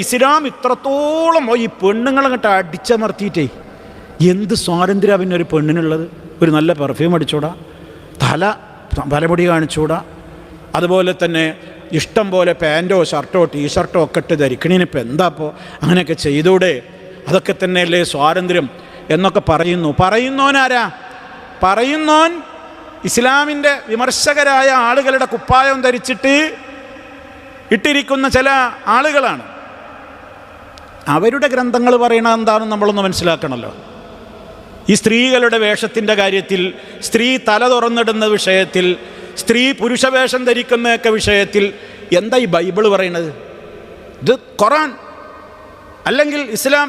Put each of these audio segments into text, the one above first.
ഇസ്ലാം ഇത്രത്തോളം ഈ പെണ്ണുങ്ങളങ്ങോട്ട് അടിച്ചമർത്തിയിട്ടേ എന്ത് സ്വാതന്ത്ര്യം പിന്നെ ഒരു പെണ്ണിനുള്ളത്? ഒരു നല്ല പെർഫ്യൂം അടിച്ചൂടാ, തലമുടി കാണിച്ചൂടാ, അതുപോലെ തന്നെ ഇഷ്ടം പോലെ പാൻറ്റോ ഷർട്ടോ ടീഷർട്ടോ ഒക്കെ ഇട്ട് ധരിക്കണേനിപ്പോൾ എന്താ അപ്പോൾ അങ്ങനെയൊക്കെ ചെയ്തൂടെ? അതൊക്കെ തന്നെയല്ലേ സ്വാതന്ത്ര്യം എന്നൊക്കെ പറയുന്നോനാരാ? പറയുന്നോൻ ഇസ്ലാമിൻ്റെ വിമർശകരായ ആളുകളുടെ കുപ്പായം ധരിച്ചിട്ട് ഇട്ടിരിക്കുന്ന ചില ആളുകളാണ്. അവരുടെ ഗ്രന്ഥങ്ങൾ പറയണത് എന്താണെന്ന് നമ്മളൊന്ന് മനസ്സിലാക്കണമല്ലോ. ഈ സ്ത്രീകളുടെ വേഷത്തിൻ്റെ കാര്യത്തിൽ, സ്ത്രീ തല തുറന്നിടുന്ന വിഷയത്തിൽ, സ്ത്രീ പുരുഷവേഷം ധരിക്കുന്നതൊക്കെ വിഷയത്തിൽ എന്താ ഈ ബൈബിൾ പറയണത്? ഇത് ഖുർആൻ അല്ലെങ്കിൽ ഇസ്ലാം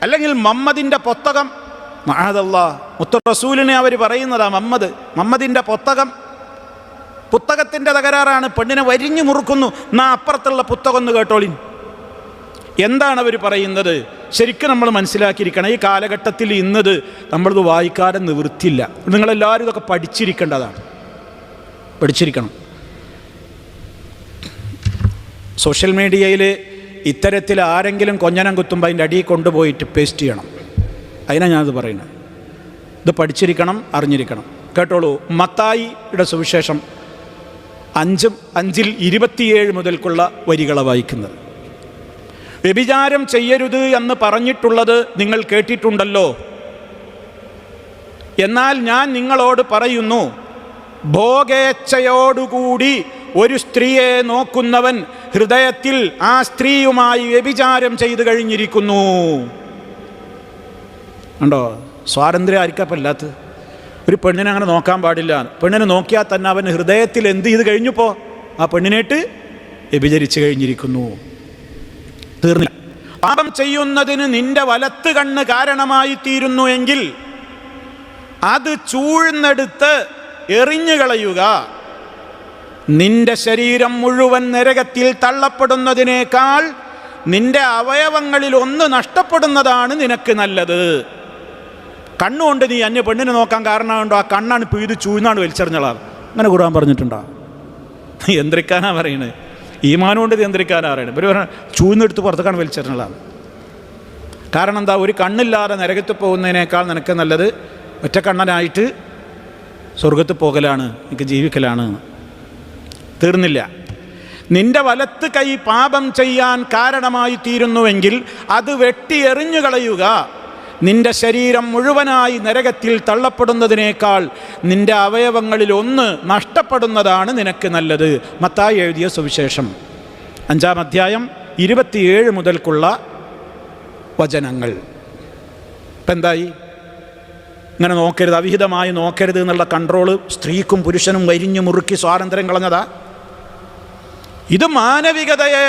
അല്ലെങ്കിൽ മുഹമ്മദിൻ്റെ പുസ്തകം. മഅദല്ലാഹ്, മുത്ത റസൂലിനെ അവർ പറയുന്നതാ മുഹമ്മദിൻ്റെ പുസ്തകത്തിൻ്റെ തകരാറാണ്. പെണ്ണിനെ വരിഞ്ഞു മുറുക്കുന്നു. എന്നാ അപ്പുറത്തുള്ള പുസ്തകം ഒന്ന് കേട്ടോളിൻ. എന്താണ് അവർ പറയുന്നത്? ശരിക്കും നമ്മൾ മനസ്സിലാക്കിയിരിക്കണം. ഈ കാലഘട്ടത്തിൽ ഇന്നത് നമ്മളിത് വായിക്കാതെ നിവൃത്തിയില്ല. നിങ്ങളെല്ലാവരും ഇതൊക്കെ പഠിച്ചിരിക്കേണ്ടതാണ്, പഠിച്ചിരിക്കണം. സോഷ്യൽ മീഡിയയിൽ ഇത്തരത്തിൽ ആരെങ്കിലും കൊഞ്ഞനം കുത്തുമ്പോൾ അതിൻ്റെ അടിയിൽ കൊണ്ടുപോയിട്ട് പേസ്റ്റ് ചെയ്യണം. അതിനാണ് ഞാനത് പറയുന്നത്. ഇത് പഠിച്ചിരിക്കണം, അറിഞ്ഞിരിക്കണം. കേട്ടോളൂ, മത്തായിയുടെ സുവിശേഷം 5:27 മുതൽക്കുള്ള വരികളെ വായിക്കുന്നത്. വ്യഭിചാരം ചെയ്യരുത് എന്ന് പറഞ്ഞിട്ടുള്ളത് നിങ്ങൾ കേട്ടിട്ടുണ്ടല്ലോ. എന്നാൽ ഞാൻ നിങ്ങളോട് പറയുന്നു, ഭോഗേച്ഛയോടുകൂടി ഒരു സ്ത്രീയെ നോക്കുന്നവൻ ഹൃദയത്തിൽ ആ സ്ത്രീയുമായി വ്യഭിചാരം ചെയ്തു കഴിഞ്ഞിരിക്കുന്നു. ഉണ്ടോ? സ്വാതന്ത്ര്യം ആയിരിക്കപ്പല്ലാത്ത ഒരു പെണ്ണിനെ അങ്ങനെ നോക്കാൻ പാടില്ല. പെണ്ണിനെ നോക്കിയാൽ തന്നെ അവൻ ഹൃദയത്തിൽ എന്ത് ചെയ്ത് കഴിഞ്ഞപ്പോൾ ആ പെണ്ണിനായിട്ട് വ്യഭിചരിച്ചു കഴിഞ്ഞിരിക്കുന്നു. തീർന്നില്ല. പാപം ചെയ്യുന്നതിന് നിന്റെ വലത്ത് കണ്ണ് കാരണമായി തീരുന്നു എങ്കിൽ അത് ചൂഴ്ന്നെടുത്ത് എറിഞ്ഞു കളയുക. നിന്റെ ശരീരം മുഴുവൻ നരകത്തിൽ തള്ളപ്പെടുന്നതിനേക്കാൾ നിന്റെ അവയവങ്ങളിൽ ഒന്ന് നഷ്ടപ്പെടുന്നതാണ് നിനക്ക് നല്ലത്. കണ്ണുകൊണ്ട് നീ അന്യ പെണ്ണിനെ നോക്കാൻ കാരണമുണ്ടോ? ആ കണ്ണാണ് പിഴുത് ചൂഴ്ന്നാണ് വലിച്ചെറിഞ്ഞളാണ്. അങ്ങനെ ഖുർആൻ പറഞ്ഞിട്ടുണ്ടോ? യന്ത്രിക്കാനാ പറയണത്. ഈമാനുകൊണ്ട് നിയന്ത്രിക്കാനാ പറയണത്. ഇവർ പറഞ്ഞാൽ ചൂഴ്ന്നെടുത്ത് പുറത്തേക്കാണ് വലിച്ചെറിഞ്ഞളാണ്. കാരണം എന്താ? ഒരു കണ്ണില്ലാതെ നരകത്തിൽ പോകുന്നതിനേക്കാൾ നിനക്ക് നല്ലത് ഒറ്റ കണ്ണനായിട്ട് സ്വർഗത്തിൽ പോകലാണ്, എനിക്ക് ജീവിക്കലാണ്. തീർന്നില്ല. നിന്റെ വലത്ത് കൈ പാപം ചെയ്യാൻ കാരണമായി തീരുന്നുവെങ്കിൽ അത് വെട്ടി എറിഞ്ഞു കളയുക. നിന്റെ ശരീരം മുഴുവനായി നരകത്തിൽ തള്ളപ്പെടുന്നതിനേക്കാൾ നിന്റെ അവയവങ്ങളിൽ ഒന്ന് നഷ്ടപ്പെടുന്നതാണ് നിനക്ക് നല്ലത്. മത്തായി എഴുതിയ സുവിശേഷം 5-ാം അധ്യായം 27 മുതൽക്കുള്ള വചനങ്ങൾ. ഇപ്പം എന്തായി? ഇങ്ങനെ നോക്കരുത്, അവിഹിതമായി നോക്കരുത് എന്നുള്ള കൺട്രോള് സ്ത്രീക്കും പുരുഷനും വരിഞ്ഞു മുറുക്കി സ്വാതന്ത്ര്യം കളഞ്ഞതാ. ഇത് മാനവികതയെ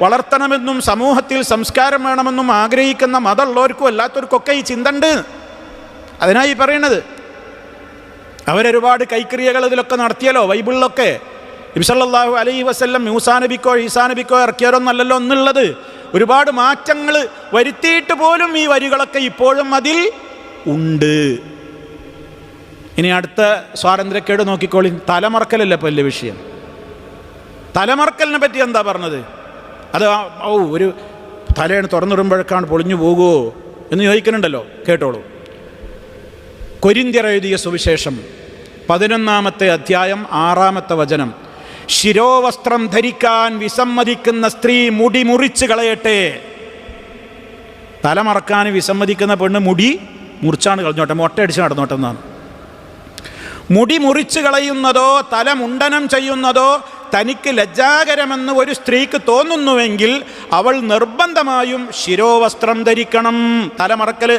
വളർത്തണമെന്നും സമൂഹത്തിൽ സംസ്കാരം വേണമെന്നും ആഗ്രഹിക്കുന്ന മതമുള്ളവർക്കും അല്ലാത്തവർക്കൊക്കെ ഈ ചിന്തണ്ട്. അതിനായി പറയണത്. അവരൊരുപാട് കൈക്രിയകൾ ഇതിലൊക്കെ നടത്തിയല്ലോ. ബൈബിളിലൊക്കെ നബി സല്ലല്ലാഹു അലൈഹി വസല്ലം മൂസാ നബിക്കോ ഈസാ നബിക്കോ ഇറക്കിയവരൊന്നല്ലല്ലോ ഒന്നുള്ളത്. ഒരുപാട് മാറ്റങ്ങൾ വരുത്തിയിട്ട് പോലും ഈ വരികളൊക്കെ ഇപ്പോഴും അതിൽ ഉണ്ട്. ഇനി അടുത്ത സ്വാതന്ത്ര്യക്കേട് നോക്കിക്കോളി. തലമറക്കലല്ലേ ഇപ്പോൾ വലിയ വിഷയം. തലമറക്കലിനെ പറ്റി എന്താ പറഞ്ഞത്? അത് ഒരു തലയാണ് തുറന്നിടുമ്പോഴേക്കാണ് പൊളിഞ്ഞു പോകുമോ എന്ന് ചോദിക്കുന്നുണ്ടല്ലോ. കേട്ടോളൂ. കൊരിന്ത്യർ എഴുതിയ സുവിശേഷം 11-ാമത്തെ അധ്യായം 6-ാമത്തെ വചനം. ശിരോവസ്ത്രം ധരിക്കാൻ വിസമ്മതിക്കുന്ന സ്ത്രീ മുടി മുറിച്ച് കളയട്ടെ. തലമറക്കാൻ വിസമ്മതിക്കുന്ന പെണ്ണ് മുടി മുറിച്ചാണ് കളഞ്ഞോട്ടെ, മൊട്ടയടിച്ച് നടന്നോട്ടെ എന്നാണ്. മുടി മുറിച്ച് കളയുന്നതോ തല മുണ്ടനം ചെയ്യുന്നതോ തനിക്ക് ലജ്ജാകരമെന്ന് ഒരു സ്ത്രീക്ക് തോന്നുന്നുവെങ്കിൽ അവൾ നിർബന്ധമായും ശിരോവസ്ത്രം ധരിക്കണം. തലമറക്കൽ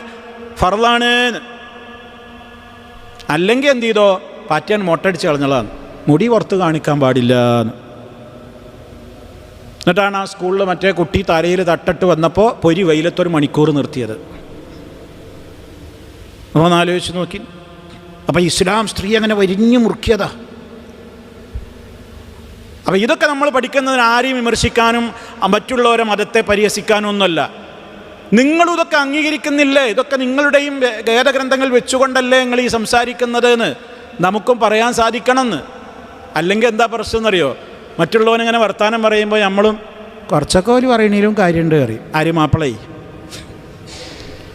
ഫർളാണ്. അല്ലെങ്കിൽ എന്ത് ചെയ്തോ? പാറ്റാൻ മൊട്ടടിച്ച് കളഞ്ഞതാണ്. മുടി പുറത്ത് കാണിക്കാൻ പാടില്ല. എന്നിട്ടാണ് ആ സ്കൂളിൽ മറ്റേ കുട്ടി തലയിൽ തട്ടിട്ട് വന്നപ്പോൾ പൊരി വെയിലത്തൊരു മണിക്കൂർ നിർത്തിയത്. അപ്പോൾ ഒന്ന് ആലോചിച്ച് നോക്കി. അപ്പം ഇസ്ലാം സ്ത്രീ അങ്ങനെ വരിഞ്ഞു മുറുക്കിയതാ. അപ്പം ഇതൊക്കെ നമ്മൾ പഠിക്കുന്നതിന് ആരെയും വിമർശിക്കാനും മറ്റുള്ളവരെ മതത്തെ പരിഹസിക്കാനും ഒന്നുമല്ല. നിങ്ങളും ഇതൊക്കെ അംഗീകരിക്കുന്നില്ലേ? ഇതൊക്കെ നിങ്ങളുടെയും വേദഗ്രന്ഥങ്ങൾ വെച്ചുകൊണ്ടല്ലേ നിങ്ങൾ ഈ സംസാരിക്കുന്നത് എന്ന് നമുക്കും പറയാൻ സാധിക്കണമെന്ന്. അല്ലെങ്കിൽ എന്താ പ്രശ്നം എന്നറിയോ? മറ്റുള്ളവനിങ്ങനെ വർത്തമാനം പറയുമ്പോൾ നമ്മളും കുറച്ചൊക്കെ ഓല് പറയണേലും കാര്യമുണ്ട് അറിയും. ആര് മാപ്പിളേ?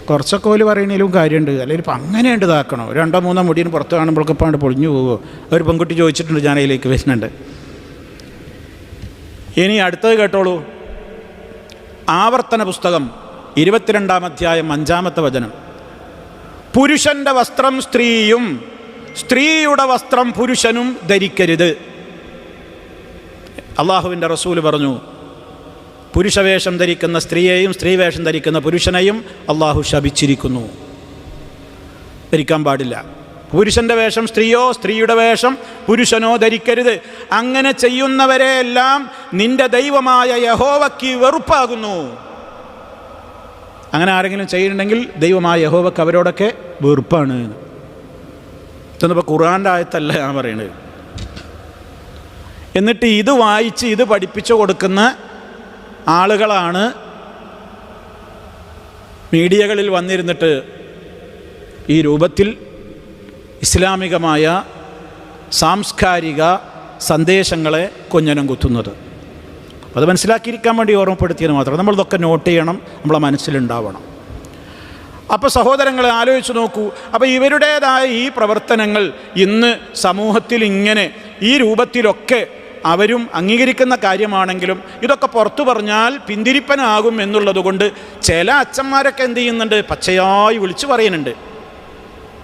കുറച്ചൊക്കെ ഓല് പറയണേലും കാര്യമുണ്ട്. അല്ലെങ്കിൽ ഇപ്പം അങ്ങനെയുണ്ട് ഇതാക്കണോ? 2-3 മുടിയും പുറത്ത് കാണുമ്പോഴൊക്കെ ഇപ്പാണ്ട് പൊളിഞ്ഞു പോകുമോ? ഒരു പെൺകുട്ടി ചോദിച്ചിട്ടുണ്ട്, ഞാൻ അതിലേക്ക് വരുന്നുണ്ട്. ഇനി അടുത്തത് കേട്ടോളൂ. ആവർത്തന പുസ്തകം 22-ാം അധ്യായം 5-ാമത്തെ വചനം. പുരുഷൻ്റെ വസ്ത്രം സ്ത്രീയും സ്ത്രീയുടെ വസ്ത്രം പുരുഷനും ധരിക്കരുത്. അള്ളാഹുവിൻ്റെ റസൂൽ പറഞ്ഞു, പുരുഷവേഷം ധരിക്കുന്ന സ്ത്രീയെയും സ്ത്രീവേഷം ധരിക്കുന്ന പുരുഷനെയും അള്ളാഹു ശപിച്ചിരിക്കുന്നു, ധരിക്കാൻ പാടില്ല. പുരുഷൻ്റെ വേഷം സ്ത്രീയോ സ്ത്രീയുടെ വേഷം പുരുഷനോ ധരിക്കരുത്. അങ്ങനെ ചെയ്യുന്നവരെയെല്ലാം നിന്റെ ദൈവമായ യഹോവയ്ക്ക് വെറുപ്പാകുന്നു. അങ്ങനെ ആരെങ്കിലും ചെയ്യുന്നുണ്ടെങ്കിൽ ദൈവമായ യഹോവയ്ക്ക് അവരോടൊക്കെ വെറുപ്പാണ്. ഇതൊന്നിപ്പോൾ ഖുർആൻ്റെ ആയത്തല്ല ഞാൻ പറയുന്നത്. എന്നിട്ട് ഇത് വായിച്ച് ഇത് പഠിപ്പിച്ചു കൊടുക്കുന്ന ആളുകളാണ് മീഡിയകളിൽ വന്നിരുന്നിട്ട് ഈ രൂപത്തിൽ ഇസ്ലാമികമായ സാംസ്കാരിക സന്ദേശങ്ങളെ കൊഞ്ഞനം കുത്തുന്നത്. അത് മനസ്സിലാക്കിയിരിക്കാൻ വേണ്ടി ഓർമ്മപ്പെടുത്തിയത് മാത്രം. നമ്മളിതൊക്കെ നോട്ട് ചെയ്യണം, നമ്മളെ മനസ്സിലുണ്ടാവണം. അപ്പോൾ സഹോദരങ്ങളെ ആലോചിച്ച് നോക്കൂ. അപ്പോൾ ഇവരുടേതായ ഈ പ്രവർത്തനങ്ങൾ ഇന്ന് സമൂഹത്തിൽ ഇങ്ങനെ ഈ രൂപത്തിലൊക്കെ അവരും അംഗീകരിക്കുന്ന കാര്യമാണെങ്കിലും ഇതൊക്കെ പുറത്തു പറഞ്ഞാൽ പിന്തിരിപ്പനാകും എന്നുള്ളത് കൊണ്ട് ചില അച്ഛന്മാരൊക്കെ എന്ത് ചെയ്യുന്നുണ്ട്, പച്ചയായി വിളിച്ചു പറയുന്നുണ്ട്.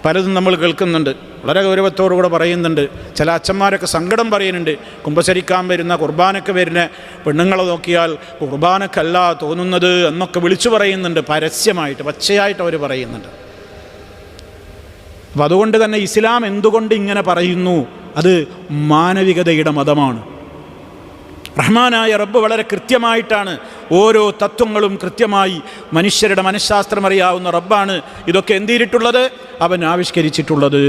പലതും നമ്മൾ കേൾക്കുന്നുണ്ട്, വളരെ ഗൗരവത്തോടുകൂടെ പറയുന്നുണ്ട്. ചില അച്ഛന്മാരൊക്കെ സങ്കടം പറയുന്നുണ്ട്. കുമ്പസരിക്കാൻ വരുന്ന, കുർബാനയ്ക്ക് വരുന്ന പെണ്ണുങ്ങളെ നോക്കിയാൽ കുർബാനക്കല്ല തോന്നുന്നത് എന്നൊക്കെ വിളിച്ചു പറയുന്നുണ്ട്. പരസ്യമായിട്ട് പച്ചയായിട്ട് അവർ പറയുന്നുണ്ട്. അപ്പം അതുകൊണ്ട് തന്നെ ഇസ്ലാം എന്തുകൊണ്ട് ഇങ്ങനെ പറയുന്നു? അത് മാനവികതയുടെ മതമാണ്. റഹ്മാനായ റബ്ബ് വളരെ കൃത്യമായിട്ടാണ് ഓരോ തത്വങ്ങളും കൃത്യമായി മനുഷ്യരുടെ മനഃശാസ്ത്രം അറിയാവുന്ന റബ്ബാണ് ഇതൊക്കെ എന്ത് ചെയ്തിട്ടുള്ളത്, അവൻ ആവിഷ്കരിച്ചിട്ടുള്ളത്.